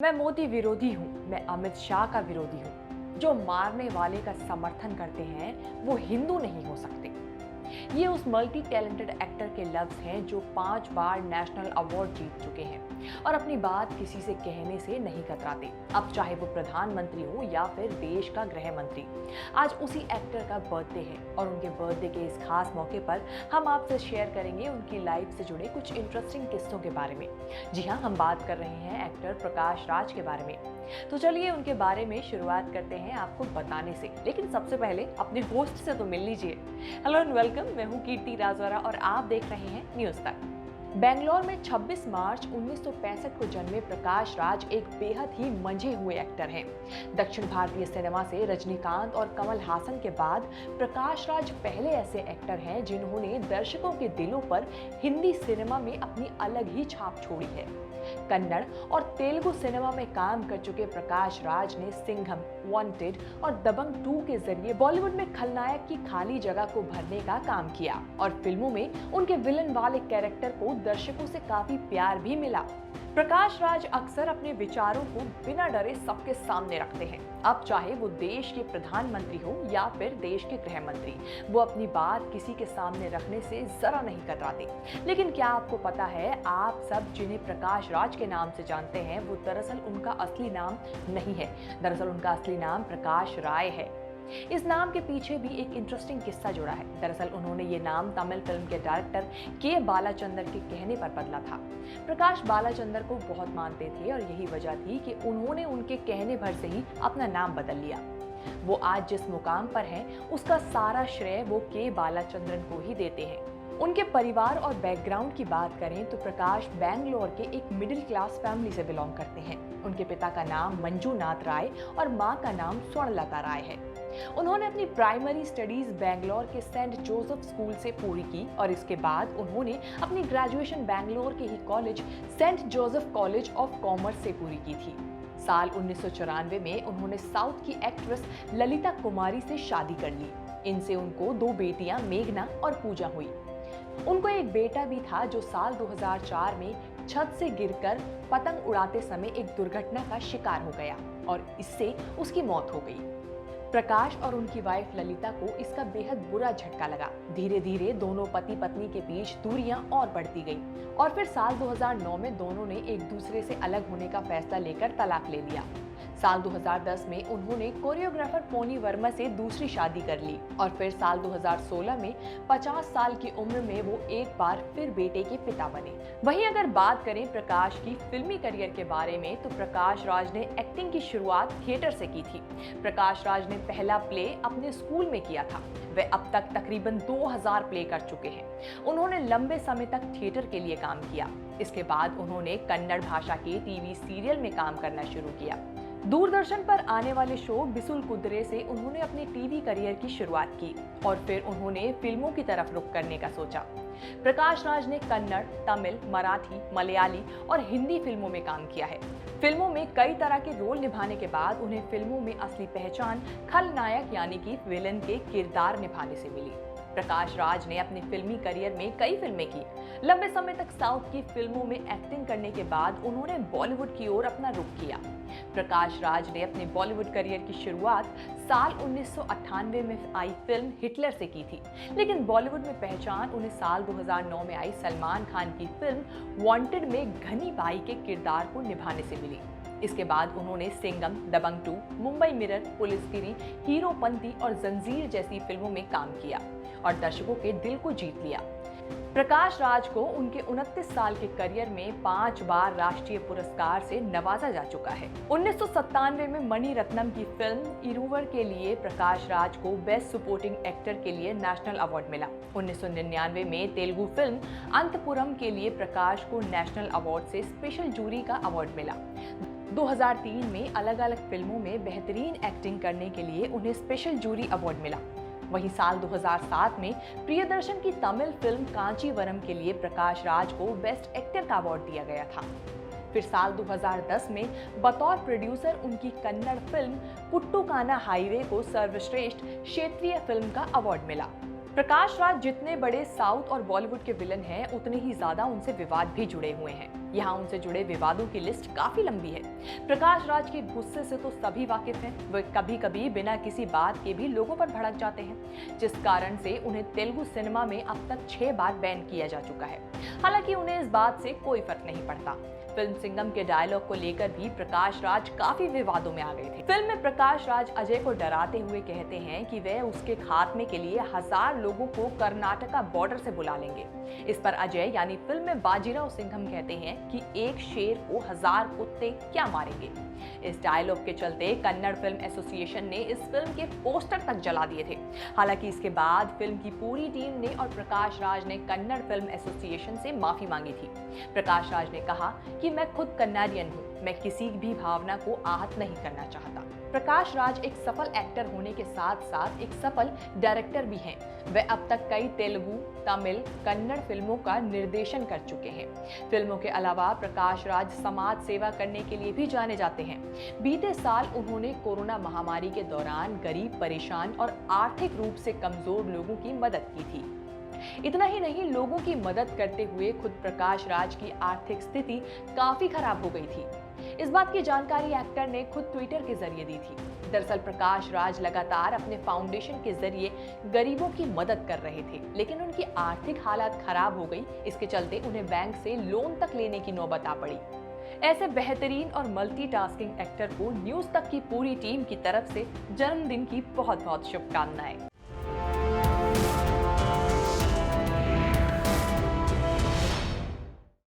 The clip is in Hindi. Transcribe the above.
मैं मोदी विरोधी हूँ, मैं अमित शाह का विरोधी हूँ। जो मारने वाले का समर्थन करते हैं वो हिंदू नहीं हो सकते। ये उस मल्टी टैलेंटेड एक्टर के लफ्ज हैं जो 5 बार नेशनल अवार्ड जीत चुके हैं और अपनी बात किसी से कहने से नहीं कतराते। अब चाहे वो प्रधानमंत्री हो या फिर देश का गृह मंत्री। आज उसी एक्टर का बर्थडे है और उनके बर्थडे के इस खास मौके पर हम आपसे शेयर करेंगे उनकी लाइफ से जुड़े कुछ इंटरेस्टिंग किस्सों के बारे में। जी हाँ, हम बात कर रहे हैं एक्टर प्रकाश राज के बारे में। तो चलिए उनके बारे में शुरुआत करते हैं आपको बताने से, लेकिन सबसे पहले अपने होस्ट से तो मिल लीजिए। हेलो एंड वेलकम, मैं हूँ कीर्ति राजवारा और आप देख रहे हैं न्यूज़ तक। बेंगलोर में 26 मार्च 1965 को जन्मे प्रकाश राज एक बेहद ही मंझे हुए एक्टर हैं। दक्षिण भारतीय सिनेमा से रजनीकांत और कमल हासन के बाद प्रकाश राज पहले ऐसे एक्टर हैं जिन्होंने दर्शकों के दिलों पर हिंदी सिनेमा में अपनी अलग ही छाप छोड़ी है। कन्नड़ और तेलुगु सिनेमा में काम कर चुके प्रकाश राज ने सिंघम, वांटेड और दबंग 2 के जरिए बॉलीवुड में खलनायक की खाली जगह को भरने का काम किया और फिल्मों में उनके विलन वाले कैरेक्टर को दर्शकों से काफी प्यार भी मिला। प्रकाश राज अक्सर अपने विचारों को बिना डरे सबके सामने रखते हैं। अब चाहे वो देश के प्रधानमंत्री हो या फिर देश के गृह मंत्री, वो अपनी बात किसी के सामने रखने से जरा नहीं कतराते। लेकिन क्या आपको पता है, आप सब जिन्हें प्रकाश राज के नाम से जानते हैं वो दरअसल उनका असली नाम नहीं है। दरअसल उनका असली नाम प्रकाश राय है। इस नाम के पीछे भी एक इंटरेस्टिंग किस्सा जुड़ा है। दरअसल उन्होंने ये नाम तमिल फिल्म के डायरेक्टर के बालाचंदर के कहने पर बदला था। प्रकाश बालाचंदर को बहुत मानते थे और यही वजह थी कि उन्होंने उनके कहने भर से ही अपना नाम बदल लिया। वो आज जिस मुकाम पर हैं, उसका सारा श्रेय वो के बालाचंद्रन को ही देते हैं। उनके परिवार और बैकग्राउंड की बात करें तो प्रकाश बैंगलोर के एक मिडिल क्लास फैमिली से बिलोंग करते हैं। उनके पिता का नाम मंजूनाथ राय और माँ का नाम स्वर्णलता राय है। उन्होंने अपनी प्राइमरी स्टडीज बैंगलोर के सेंट जोसेफ स्कूल से पूरी की और इसके बाद उन्होंने अपनी ग्रेजुएशन बैंगलोर के ही college saint Joseph college of commerce से पूरी की थी। साल 1994 में उन्होंने साउथ की एक्ट्रेस ललिता कुमारी से शादी कर ली। इनसे उनको 2 बेटियां मेघना और पूजा हुई। उनको एक बेटा भी था जो साल 2004 में छत से गिरकर पतंग उड़ाते समय एक दुर्घटना का शिकार हो गया और इससे उसकी मौत हो गई। प्रकाश और उनकी वाइफ ललिता को इसका बेहद बुरा झटका लगा। धीरे धीरे दोनों पति पत्नी के बीच दूरियां और बढ़ती गईं और फिर साल 2009 में दोनों ने एक दूसरे से अलग होने का फैसला लेकर तलाक ले लिया। साल 2010 में उन्होंने कोरियोग्राफर पोनी वर्मा से दूसरी शादी कर ली और फिर साल 2016 में 50 साल की उम्र में वो एक बार फिर बेटे के पिता बने। वहीं अगर बात करें प्रकाश की फिल्मी करियर के बारे में तो प्रकाश राज ने एक्टिंग की शुरुआत थिएटर से की थी। प्रकाश राज ने पहला प्ले अपने स्कूल में किया था। वे अब तक तकरीबन 2000 प्ले कर चुके हैं। उन्होंने लंबे समय तक थिएटर के लिए काम किया। इसके बाद उन्होंने कन्नड़ भाषा के टीवी सीरियल में काम करना शुरू किया। दूरदर्शन पर आने वाले शो बिसुल कुदरे से उन्होंने अपने टीवी करियर की शुरुआत की और फिर उन्होंने फिल्मों की तरफ रुख करने का सोचा। प्रकाश राज ने कन्नड़, तमिल, मराठी, मलयाली और हिंदी फिल्मों में काम किया है। फिल्मों में कई तरह के रोल निभाने के बाद उन्हें फिल्मों में असली पहचान खलनायक यानी कि विलन के किरदार निभाने से मिली। प्रकाश राज ने अपने फिल्मी करियर में कई फिल्में की। लंबे समय तक साउथ की फिल्मों में एक्टिंग करने के बाद उन्होंने बॉलीवुड की ओर अपना रुख किया। प्रकाश राज ने अपने बॉलीवुड करियर की शुरुआत साल 1998 में आई फिल्म हिटलर से की थी, लेकिन बॉलीवुड में पहचान उन्हें साल 2009 में आई सलमान खान की फिल्म वांटेड में घनी बाई के किरदार को निभाने से मिली। इसके बाद उन्होंने सिंघम, दबंग 2, मुंबई मिरर, पुलिसगिरी, हीरोपंती और जंजीर जैसी फिल्मों में काम किया और दर्शकों के दिल को जीत लिया। प्रकाश राज को उनके 29 साल के करियर में 5 बार राष्ट्रीय पुरस्कार से नवाजा जा चुका है। 1997 में मणि रत्नम की फिल्म इरुवर के लिए प्रकाश राज को बेस्ट सपोर्टिंग एक्टर के लिए नेशनल अवार्ड मिला। 1999 में तेलुगु फिल्म अंतपुरम के लिए प्रकाश को नेशनल अवार्ड से स्पेशल जूरी का अवार्ड मिला। 2003 में अलग अलग फिल्मों में बेहतरीन एक्टिंग करने के लिए उन्हें स्पेशल जूरी अवार्ड मिला। वहीं साल 2007 में प्रियदर्शन की तमिल फिल्म कांचीवरम के लिए प्रकाश राज को बेस्ट एक्टर का अवार्ड दिया गया था। फिर साल 2010 में बतौर प्रोड्यूसर उनकी कन्नड़ फिल्म पुट्टुकाना हाईवे को सर्वश्रेष्ठ क्षेत्रीय फिल्म का अवार्ड मिला। प्रकाश राज जितने बड़े साउथ और बॉलीवुड के विलन हैं, उतने ही ज्यादा उनसे विवाद भी जुड़े हुए हैं। यहाँ उनसे जुड़े विवादों की लिस्ट काफी लंबी है। प्रकाश राज के गुस्से से तो सभी वाकिफ हैं। वे कभी कभी बिना किसी बात के भी लोगों पर भड़क जाते हैं, जिस कारण से उन्हें तेलुगु सिनेमा में अब तक 6 बार बैन किया जा चुका है। हालांकि उन्हें इस बात से कोई फर्क नहीं पड़ता। फिल्म सिंघम के डायलॉग को लेकर भी प्रकाश राज काफी विवादों में आ गए थे। फिल्म में प्रकाश राज अजय को डराते हुए कहते हैं कि वे उसके खात्मे के लिए 1000 लोगों को कर्नाटका बॉर्डर से बुला लेंगे। इस पर अजय यानी फिल्म में बाजीराव सिंघम कहते हैं कि एक शेर को 1000 कुत्ते क्या मारेंगे। इस डायलॉग के चलते कन्नड़ फिल्म एसोसिएशन ने इस फिल्म के पोस्टर तक जला दिए थे। हालांकि इसके बाद फिल्म की पूरी टीम ने और प्रकाश राज ने कन्नड़ फिल्म एसोसिएशन से माफी मांगी थी। प्रकाश राज ने कहा कि मैं खुद कन्नाडियन हूँ, मैं किसी भी भावना को आहत नहीं करना चाहता। प्रकाश राज एक सफल एक्टर होने के साथ साथ एक सफल डायरेक्टर भी हैं। वे अब तक कई तेलुगु, तमिल, कन्नड़ फिल्मों का निर्देशन कर चुके हैं। फिल्मों के अलावा प्रकाश राज समाज सेवा करने के लिए भी जाने जाते हैं। बीते साल उन्होंने कोरोना महामारी के दौरान गरीब, परेशान और आर्थिक रूप से कमजोर लोगों की मदद की थी। इतना ही नहीं, लोगों की मदद करते हुए खुद प्रकाश राज की आर्थिक स्थिति काफी खराब हो गई थी। इस बात की जानकारी एक्टर ने खुद ट्विटर के जरिए दी थी। दरअसल प्रकाश राज लगातार अपने फाउंडेशन के जरिए गरीबों की मदद कर रहे थे, लेकिन उनकी आर्थिक हालत खराब हो गई। इसके चलते उन्हें बैंक से लोन तक लेने की नौबत आ पड़ी। ऐसे बेहतरीन और मल्टीटास्किंग एक्टर को न्यूज तक की पूरी टीम की तरफ से जन्मदिन की बहुत बहुत शुभकामनाएं।